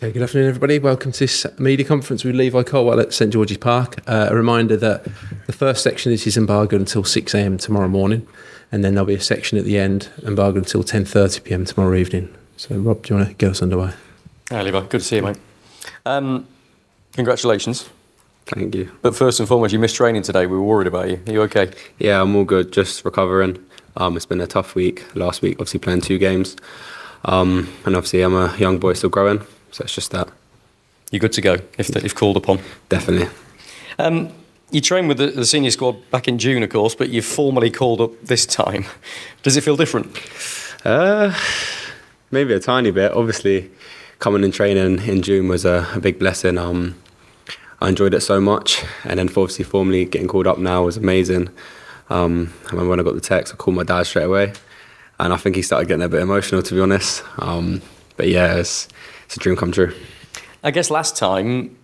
Okay, good afternoon, everybody. Welcome to this media conference with Levi Colwill at St George's Park. A reminder that the first section is embargoed until 6 a.m. tomorrow morning, and then there'll be a section at the end embargoed until 10:30 p.m. tomorrow evening. So, Rob, do you want to get us underway? Hi, Levi. Good to see you, mate. Congratulations. Thank you. But first and foremost, you missed training today. We were worried about you. Are you okay? Yeah, I'm all good. Just recovering. It's been a tough week. Last week, obviously playing 2 games. And obviously I'm a young boy still growing. So it's just that. You're good to go if called upon. Definitely. You trained with the senior squad back in June, of course, but you've formally called up this time. Does it feel different? Maybe a tiny bit. Obviously, coming and training in June was a big blessing. I enjoyed it so much. And then obviously formally getting called up now was amazing. I remember when I got the text, I called my dad straight away. And I think he started getting a bit emotional, to be honest. But yeah, it's a dream come true. I guess last time,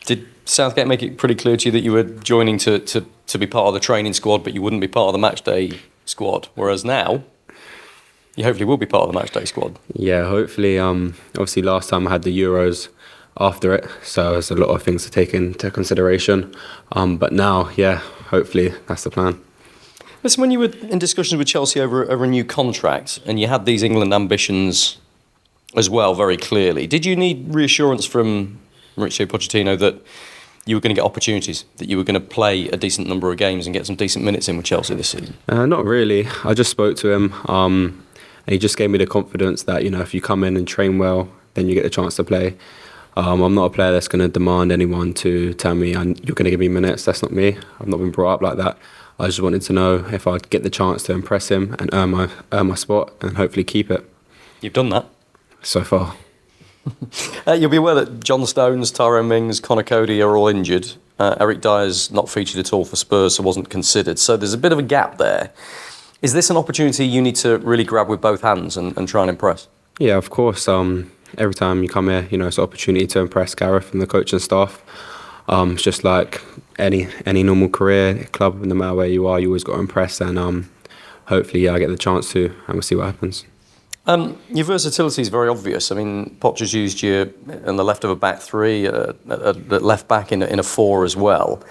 did Southgate make it pretty clear to you that you were joining to be part of the training squad, but you wouldn't be part of the matchday squad? Whereas now, you hopefully will be part of the matchday squad. Yeah, hopefully. Obviously, last time I had the Euros after it, so there's a lot of things to take into consideration. But now, yeah, hopefully that's the plan. Listen, when you were in discussions with Chelsea over a new contract, and you had these England ambitions as well, very clearly, did you need reassurance from Mauricio Pochettino that you were going to get opportunities, that you were going to play a decent number of games and get some decent minutes in with Chelsea this season? Not really. I just spoke to him, and he just gave me the confidence that, if you come in and train well, then you get the chance to play. I'm not a player that's going to demand anyone to tell me you're going to give me minutes. That's not me. I've not been brought up like that. I just wanted to know if I'd get the chance to impress him and earn my spot and hopefully keep it. You've done that. So far. You'll be aware that John Stones, Tyrone Mings, Connor Cody are all injured. Eric Dyer's not featured at all for Spurs, so wasn't considered. So there's a bit of a gap there. Is this an opportunity you need to really grab with both hands and try and impress? Yeah, of course. Every time you come here, it's an opportunity to impress Gareth and the coaching staff. It's just like any normal career club, no matter where you are, you always got to impress. And hopefully, I get the chance to, and we'll see what happens. Your versatility is very obvious. I mean, Poch has used you on the left of a back three, at left back in a 4 as well.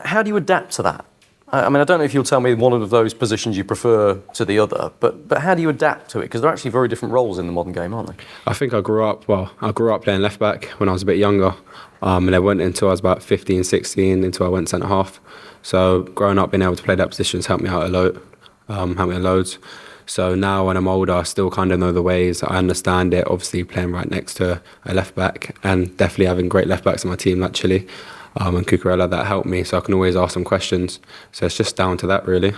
How do you adapt to that? I mean, I don't know if you'll tell me one of those positions you prefer to the other, but how do you adapt to it? Because they're actually very different roles in the modern game, aren't they? I think I grew up playing left back when I was a bit younger, and I went until I was about 15, 16, until I went centre half. So growing up, being able to play that position has helped me out a lot, helped me loads. So now when I'm older, I still kind of know the ways. I understand it, obviously playing right next to a left back, and definitely having great left backs in my team, actually. And Cucurella, that helped me, so I can always ask them questions. So it's just down to that, really.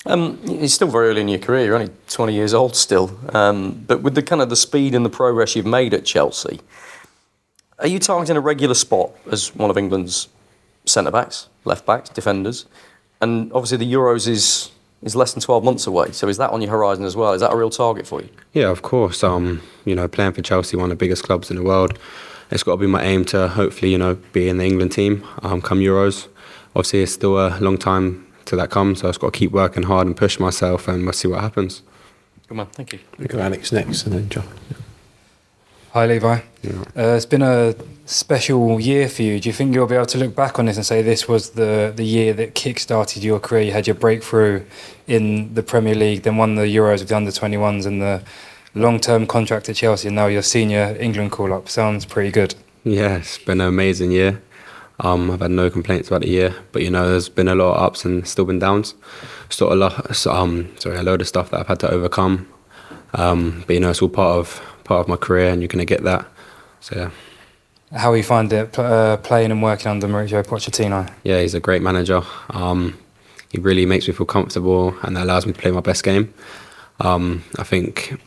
You're still very early in your career. You're only 20 years old still. But with the kind of the speed and the progress you've made at Chelsea, are you targeting a regular spot as one of England's centre-backs, left-backs, defenders? And obviously the Euros is less than 12 months away. So is that on your horizon as well? Is that a real target for you? Yeah, of course. Playing for Chelsea, one of the biggest clubs in the world, it's got to be my aim to hopefully, be in the England team come Euros. Obviously, it's still a long time till that comes, so I've got to keep working hard and push myself, and we'll see what happens. Good man, thank you. We'll go Alex next, and then John. Hi, Levi. Yeah. It's been a special year for you. Do you think you'll be able to look back on this and say this was the year that kick-started your career? You had your breakthrough in the Premier League, then won the Euros with the under-21s and the long-term contract at Chelsea, and now your senior England call-up. Sounds pretty good. Yeah, it's been an amazing year. I've had no complaints about the year, but there's been a lot of ups and still been downs. A load of stuff that I've had to overcome. But it's all part of my career, and you're going to get that. So yeah. How you find it playing and working under Mauricio Pochettino? Yeah, he's a great manager. He really makes me feel comfortable, and that allows me to play my best game. I think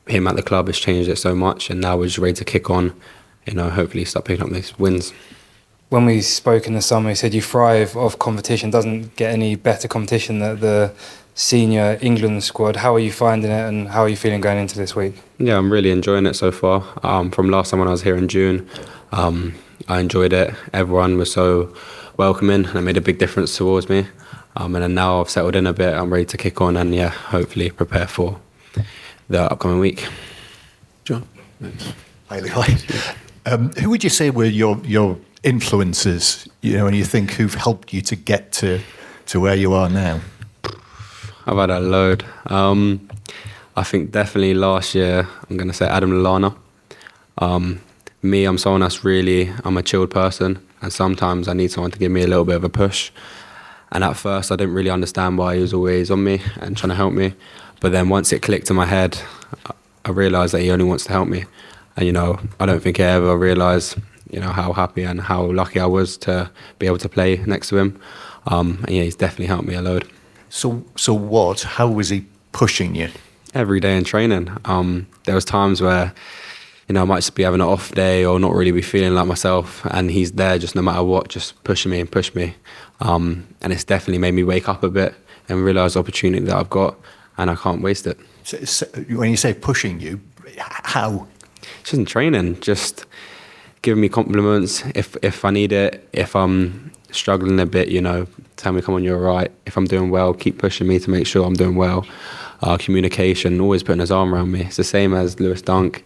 him at the club has changed it so much, and now we're just ready to kick on. Hopefully start picking up these wins. When we spoke in the summer, you said you thrive off competition. Doesn't get any better competition than the senior England squad. How are you finding it, and how are you feeling going into this week? Yeah, I'm really enjoying it so far. From last time when I was here in June, I enjoyed it. Everyone was so welcoming, and it made a big difference towards me. And then now I've settled in a bit. I'm ready to kick on, and hopefully prepare for the upcoming week. John, thanks. Hi, Levi. Who would you say were your influences, and you think who've helped you to get to where you are now? I've had a load. I think definitely last year, I'm going to say Adam Lallana. I'm someone I'm a chilled person, and sometimes I need someone to give me a little bit of a push. And at first, I didn't really understand why he was always on me and trying to help me. But then once it clicked in my head, I realised that he only wants to help me. And, I don't think I ever realised, how happy and how lucky I was to be able to play next to him. And yeah, he's definitely helped me a load. So how was he pushing you? Every day in training. There was times where, I might just be having an off day or not really be feeling like myself, and he's there just no matter what, just pushing me and push me. And it's definitely made me wake up a bit and realise the opportunity that I've got, and I can't waste it. So when you say pushing you, how? Just in training, just giving me compliments if I need it. If I'm struggling a bit, tell me, come on, you're right. If I'm doing well, keep pushing me to make sure I'm doing well. Communication, always putting his arm around me. It's the same as Lewis Dunk,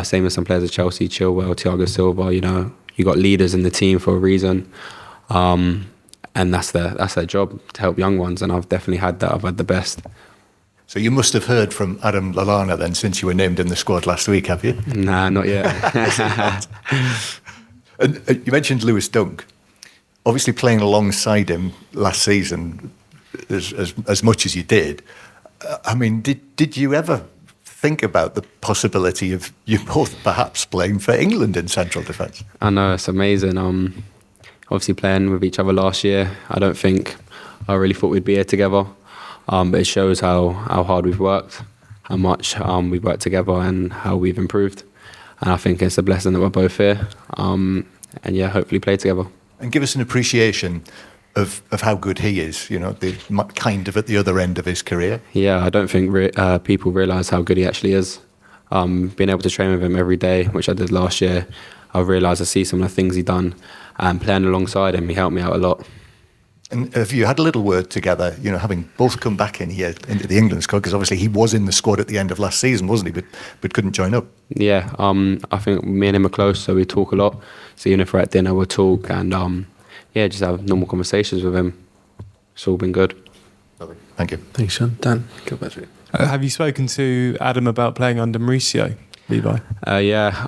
same as some players at Chelsea, Chilwell, Thiago Silva. You got leaders in the team for a reason, and that's their job, to help young ones. And I've definitely had that. I've had the best. So you must have heard from Adam Lallana then, since you were named in the squad last week, have you? Nah, not yet. And you mentioned Lewis Dunk. Obviously, playing alongside him last season, as much as you did. Did you ever think about the possibility of you both perhaps playing for England in central defence? I know, it's amazing. Obviously playing with each other last year, I don't think I really thought we'd be here together. But it shows how hard we've worked, how much we've worked together, and how we've improved. And I think it's a blessing that we're both here. And yeah, hopefully play together. And give us an appreciation of how good he is, kind of at the other end of his career. Yeah, I don't think people realise how good he actually is. Being able to train with him every day, which I did last year, I realised I see some of the things he's done, and playing alongside him, he helped me out a lot. And have you had a little word together, having both come back in here into the England squad, because obviously he was in the squad at the end of last season, wasn't he, but couldn't join up? Yeah, I think me and him are close, so we talk a lot. So even if we're at dinner, we'll talk, and just have normal conversations with him. It's all been good. Thank you. Thanks, Sean. Dan, go back to you. Have you spoken to Adam about playing under Mauricio, Levi? Yeah,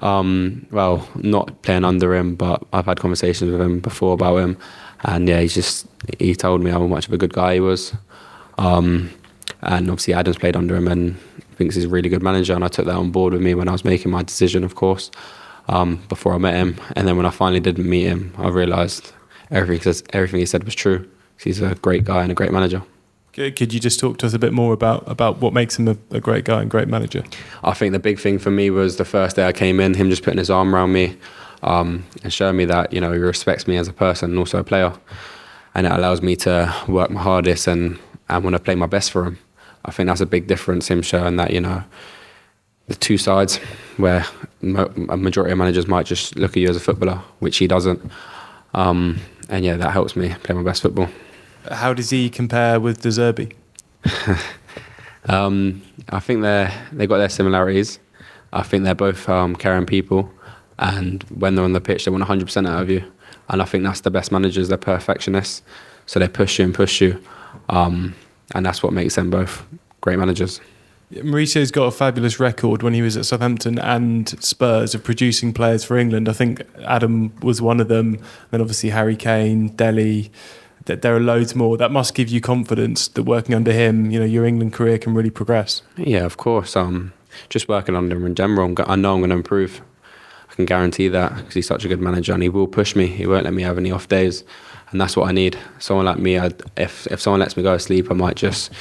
well, not playing under him, but I've had conversations with him before about him. And yeah, he told me how much of a good guy he was. And obviously Adam's played under him and thinks he's a really good manager, and I took that on board with me when I was making my decision, of course, before I met him. And then when I finally did meet him, I realised everything he said was true. He's a great guy and a great manager. Could you just talk to us a bit more about what makes him a great guy and great manager? I think the big thing for me was the first day I came in, him just putting his arm around me, and showing me that, he respects me as a person and also a player. And it allows me to work my hardest and want to play my best for him. I think that's a big difference, him showing that, the two sides, where a majority of managers might just look at you as a footballer, which he doesn't. And yeah, that helps me play my best football. How does he compare with De Zerbi? I think they got their similarities. I think they're both caring people, and when they're on the pitch, they want 100% out of you. And I think that's the best managers. They're perfectionists, so they push you, and that's what makes them both great managers. Mauricio's got a fabulous record when he was at Southampton and Spurs of producing players for England. I think Adam was one of them. Then obviously Harry Kane, Dele. There are loads more. That must give you confidence that working under him, your England career can really progress. Yeah, of course. Just working under him in general, I know I'm going to improve. I can guarantee that, because he's such a good manager and he will push me. He won't let me have any off days, and that's what I need. Someone like me, if someone lets me go to sleep, I might just,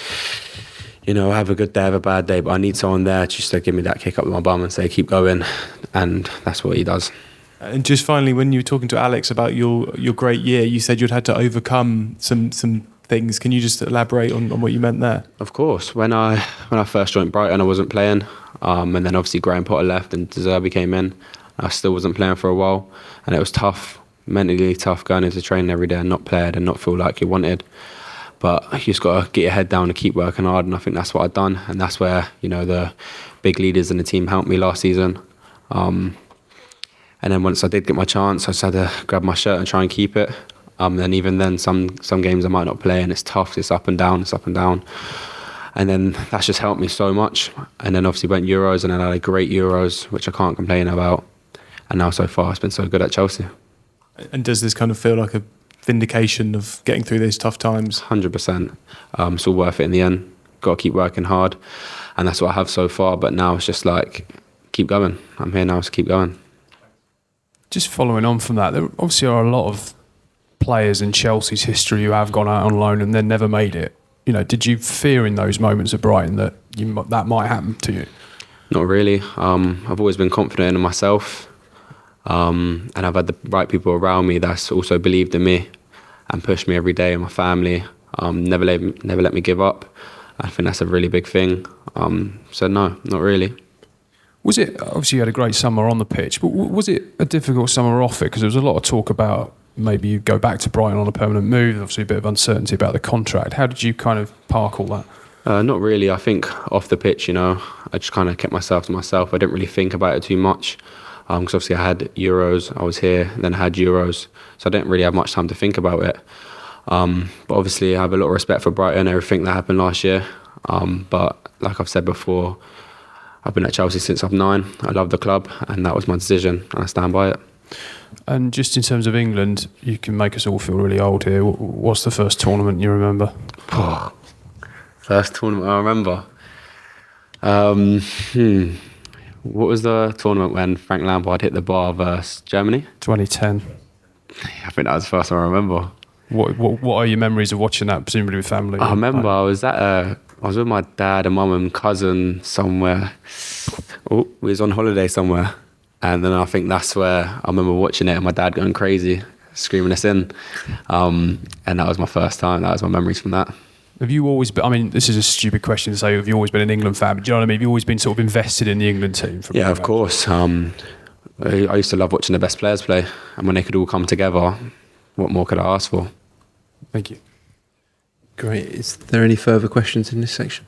have a good day, have a bad day, but I need someone there just to give me that kick up with my bum and say, keep going, and that's what he does. And just finally, when you were talking to Alex about your great year, you said you'd had to overcome some things. Can you just elaborate on what you meant there? Of course. When I first joined Brighton, I wasn't playing, and then obviously Graham Potter left and De Zerbi came in. I still wasn't playing for a while, and it was tough, mentally tough, going into training every day and not playing and not feel like you wanted. But you just got to get your head down and keep working hard, and I think that's what I've done, and that's where the big leaders in the team helped me last season. And then once I did get my chance, I just had to grab my shirt and try and keep it. And even then, some games I might not play, and it's tough. It's up and down. It's up and down. And then that's just helped me so much. And then obviously went Euros, and then I had a great Euros, which I can't complain about. And now so far, it's been so good at Chelsea. And does this kind of feel like a vindication of getting through these tough times? 100%. It's all worth it in the end. Got to keep working hard. And that's what I have so far. But now it's just like, keep going. I'm here now, so keep going. Just following on from that, there obviously are a lot of players in Chelsea's history who have gone out on loan and then never made it. You know, did you fear in those moments at Brighton that that might happen to you? Not really. I've always been confident in myself. And I've had the right people around me that's also believed in me and pushed me every day, and my family. Never let me give up. I think that's a really big thing. So no, not really. Was it, obviously you had a great summer on the pitch, but was it a difficult summer off it? Because there was a lot of talk about maybe you go back to Brighton on a permanent move, obviously a bit of uncertainty about the contract. How did you kind of park all that? Not really. I think off the pitch, I just kind of kept myself to myself. I didn't really think about it too much. Because obviously I had Euros, I was here, then I had Euros, so I didn't really have much time to think about it. But obviously I have a lot of respect for Brighton, everything that happened last year. But like I've said before, I've been at Chelsea since I'm 9. I love the club, and that was my decision, and I stand by it. And just in terms of England, you can make us all feel really old here. What's the first tournament you remember? First tournament I remember? What was the tournament when Frank Lampard hit the bar versus Germany? 2010. I think that was the first one I remember. What are your memories of watching that, presumably with family? I remember I was with my dad and mum and cousin somewhere. We was on holiday somewhere. And then I think that's where I remember watching it and my dad going crazy, screaming us in. And that was my first time. That was my memories from that. Have you always been, I mean, this is a stupid question to say, have you always been an England fan? But do you know what I mean? Have you always been sort of invested in the England team? Yeah, of course. I used to love watching the best players play. And when they could all come together, what more could I ask for? Thank you. Great. Is there any further questions in this section?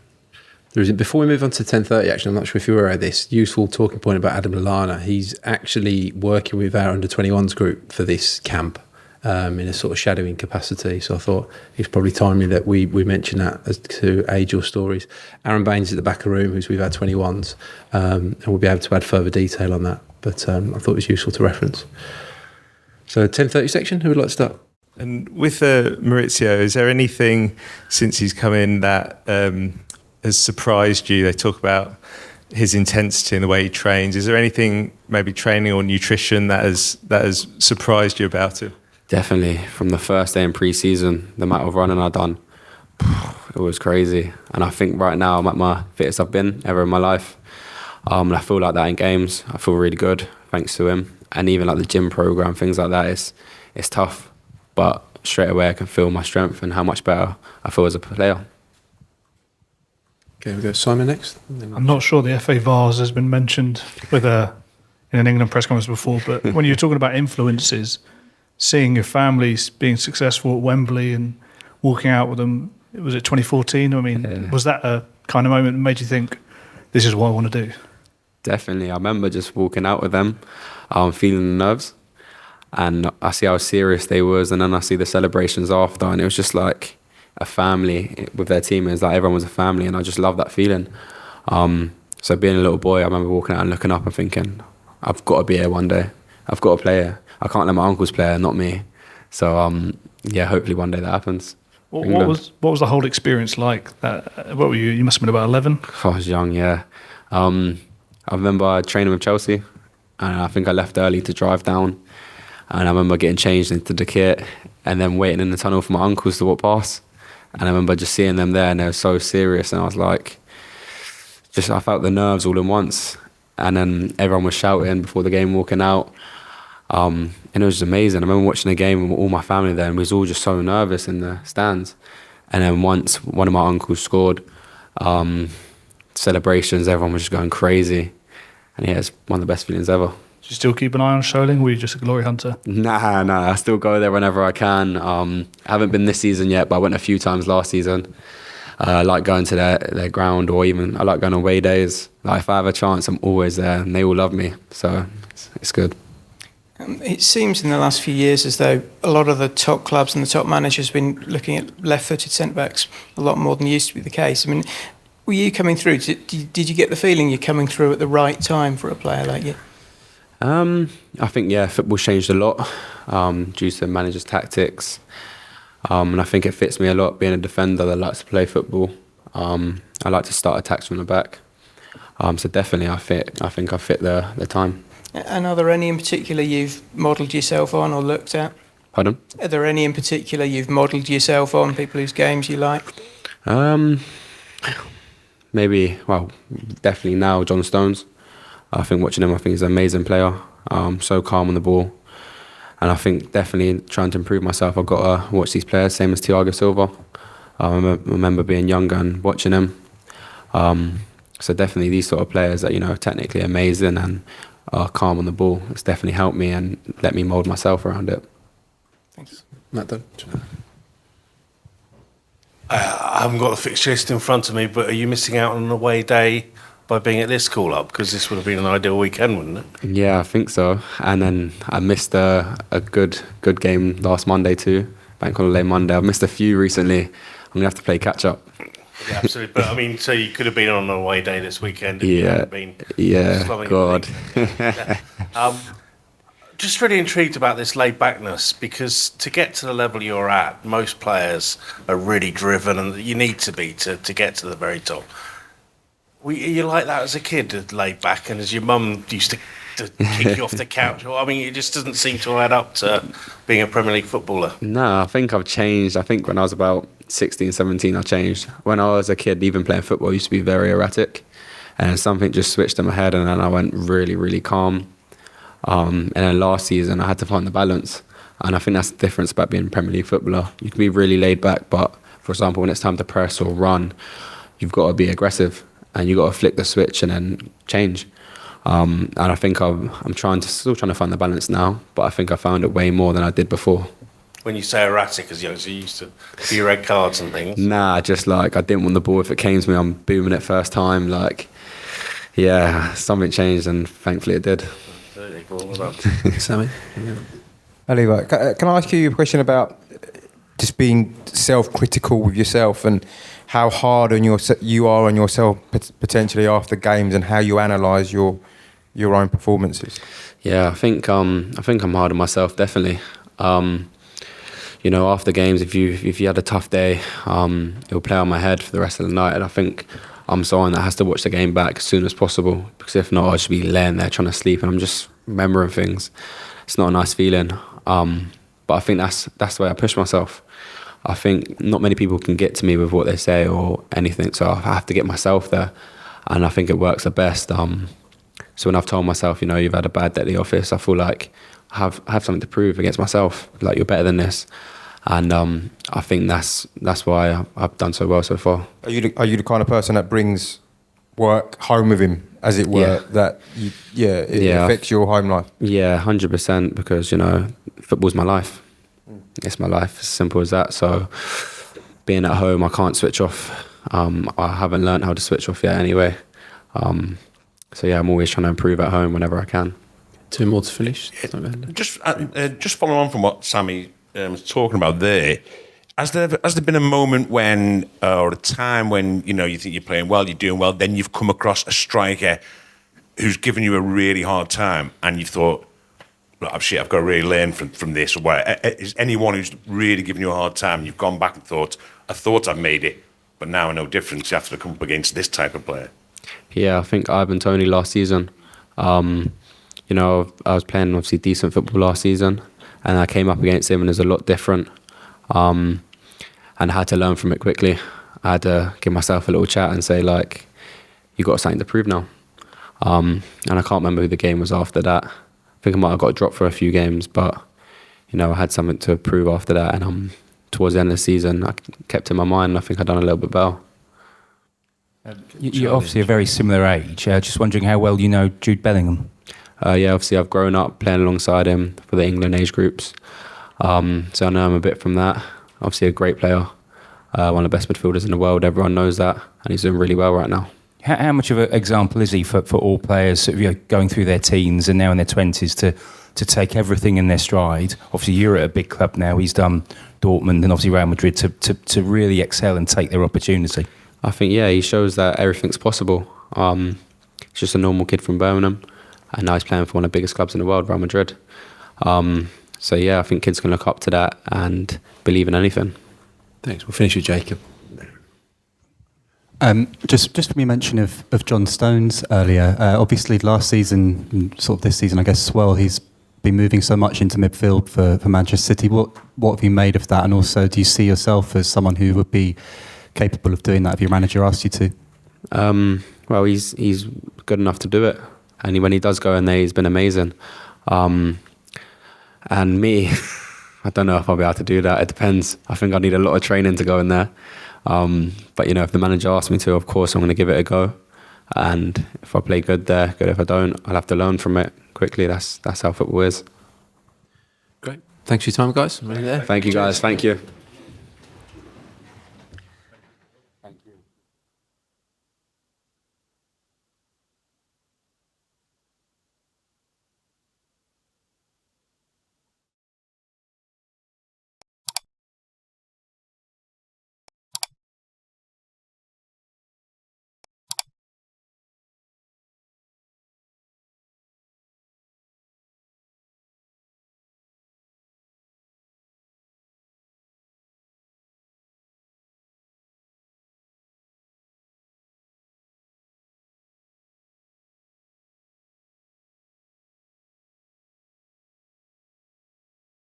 There isn't. Before we move on to 10:30, actually, I'm not sure if you're aware of this useful talking point about Adam Lallana. He's actually working with our under-21s group for this camp in a sort of shadowing capacity. So I thought it's probably timely that we mention that as to age your stories. Aaron Baines is at the back of the room, who's with our 21s, and we'll be able to add further detail on that. But I thought it was useful to reference. So 10:30 section, who would like to start? And with Mauricio, is there anything since he's come in that has surprised you? They talk about his intensity and the way he trains. Is there anything, maybe training or nutrition, that has surprised you about him? Definitely. From the first day in pre-season, the amount of running I've done, it was crazy. And I think right now I'm at my fittest I've been ever in my life. And I feel like that in games. I feel really good, thanks to him. And even like the gym program, things like that, it's tough. But straight away I can feel my strength and how much better I feel as a player. Okay, we go Simon next. I'm not sure the FA vase has been mentioned in an England press conference before, but when you're talking about influences, seeing your families being successful at Wembley and walking out with them, was it 2014? I mean, Was that a kind of moment that made you think, this is what I want to do? Definitely. I remember just walking out with them, feeling the nerves. And I see how serious they was, and then I see the celebrations after, and it was just like a family with their teammates. Like everyone was a family, and I just love that feeling. So being a little boy, I remember walking out and looking up and thinking, I've got to be here one day. I've got to play here. I can't let my uncles play here, not me. So yeah, hopefully one day that happens. What was the whole experience like? What were you? You must have been about 11. I was young, yeah. I remember training with Chelsea, and I think I left early to drive down. And I remember getting changed into the kit and then waiting in the tunnel for my uncles to walk past. And I remember just seeing them there, and they were so serious. And I was like, I felt the nerves all in once. And then everyone was shouting before the game, walking out. And it was just amazing. I remember watching the game with all my family there, and we was all just so nervous in the stands. And then once one of my uncles scored, celebrations, everyone was just going crazy. And yeah, it's one of the best feelings ever. Do you still keep an eye on Sholing? Were you just a glory hunter? Nah. I still go there whenever I can. I haven't been this season yet, but I went a few times last season. I like going to their ground, or even I like going on away days. Like if I have a chance, I'm always there, and they all love me, so it's good. It seems in the last few years as though a lot of the top clubs and the top managers have been looking at left-footed centre-backs a lot more than used to be the case. I mean, were you coming through? Did you get the feeling you're coming through at the right time for a player like you? I think, football's changed a lot due to managers' tactics. And I think it fits me a lot, being a defender that likes to play football. I like to start attacks from the back. So definitely I think I fit the time. And are there any in particular you've modelled yourself on or looked at? Pardon? Are there any in particular you've modelled yourself on, people whose games you like? Definitely now John Stones. I think watching him, I think he's an amazing player. So calm on the ball. And I think definitely trying to improve myself, I've got to watch these players, same as Thiago Silva. I remember being younger and watching him. So definitely these sort of players that, technically amazing and are calm on the ball. It's definitely helped me and let me mould myself around it. Thanks. Matt Dunn. I haven't got the fixture list in front of me, but are you missing out on an away day by being at this call-up? Because this would have been an ideal weekend, wouldn't it? Yeah, I think so. And then I missed a good game last Monday too, Bank Holiday Monday. I've missed a few recently. I'm going to have to play catch-up. Yeah, absolutely. But, I mean, so you could have been on an away day this weekend if you hadn't been slumming God. Just really intrigued about this laid-backness, because to get to the level you're at, most players are really driven, and you need to be to get to the very top. Were you like that as a kid, laid back, and as your mum used to kick you off the couch? I mean, it just doesn't seem to add up to being a Premier League footballer. No, I think I've changed. I think when I was about 16, 17, I changed. When I was a kid, even playing football, I used to be very erratic, and something just switched in my head, and then I went really, really calm. And then last season, I had to find the balance, and I think that's the difference about being a Premier League footballer. You can be really laid back, but for example, when it's time to press or run, you've got to be aggressive. And you got to flick the switch and then change. And I think I'm still trying to find the balance now, but I think I found it way more than I did before. When you say erratic, as young, so you used to see red cards and things? Nah, just like I didn't want the ball. If it came to me, I'm booming it first time. Something changed, and thankfully it did. Sammy? Levi, can I ask you a question about just being self-critical with yourself and how hard you are on yourself potentially after games, and how you analyse your own performances? Yeah, I think I'm hard on myself, definitely. After games, if you had a tough day, it'll play on my head for the rest of the night, and I think I'm someone that has to watch the game back as soon as possible, because if not, I'll just be laying there trying to sleep and I'm just remembering things. It's not a nice feeling, but I think that's the way I push myself. I think not many people can get to me with what they say or anything, so I have to get myself there, and I think it works the best. So when I've told myself, you've had a bad day at the office, I feel like I have something to prove against myself, like you're better than this, and I think that's why I've done so well so far. Are you the kind of person that brings work home with him, as it were, that it affects your home life? Yeah, 100%, because football's my life. It's my life, as simple as that. So being at home, I can't switch off. I haven't learned how to switch off yet anyway. I'm always trying to improve at home whenever I can. Two more to finish. Just following on from what Sammy was talking about there, has there been a moment when, or a time when, you think you're playing well, you're doing well, then you've come across a striker who's given you a really hard time, and you've thought, I've got to really learn from this? Or what? Is anyone who's really given you a hard time, you've gone back and thought, I thought I've made it, but now I know difference after to come up against this type of player? Yeah, I think Ivan Toney last season. I was playing obviously decent football last season, and I came up against him, and it's a lot different. And I had to learn from it quickly. I had to give myself a little chat and say, you got something to prove now. And I can't remember who the game was after that. I think I might have got dropped for a few games, but I had something to prove after that, and towards the end of the season I kept it in my mind, and I think I've done a little bit better. You're obviously a very similar age. Just wondering how well you know Jude Bellingham. Obviously I've grown up playing alongside him for the England age groups, so I know him a bit from that. Obviously a great player. one of the best midfielders in the world. Everyone knows that, and he's doing really well right now. How much of an example is he for all players sort of, you know, going through their teens and now in their 20s to take everything in their stride? Obviously, you're at a big club now. He's done Dortmund and obviously Real Madrid to really excel and take their opportunity. I think, yeah, he shows that everything's possible. He's just a normal kid from Birmingham, and now he's playing for one of the biggest clubs in the world, Real Madrid. So, yeah, I think kids can look up to that and believe in anything. Thanks. We'll finish with Jacob. Just from your mention of John Stones earlier, obviously last season, and sort of this season, I guess, as well, he's been moving so much into midfield for Manchester City. What have you made of that? And also, do you see yourself as someone who would be capable of doing that if your manager asked you to? Well, he's good enough to do it. And when he does go in there, he's been amazing. And me, I don't know if I'll be able to do that. It depends. I think I need a lot of training to go in there. But, you know, if the manager asks me to, of course, I'm going to give it a go. And if I play good there, good. If I don't, I'll have to learn from it quickly. That's how football is. Great. Thanks for your time, guys. Thank you, guys. Thank you.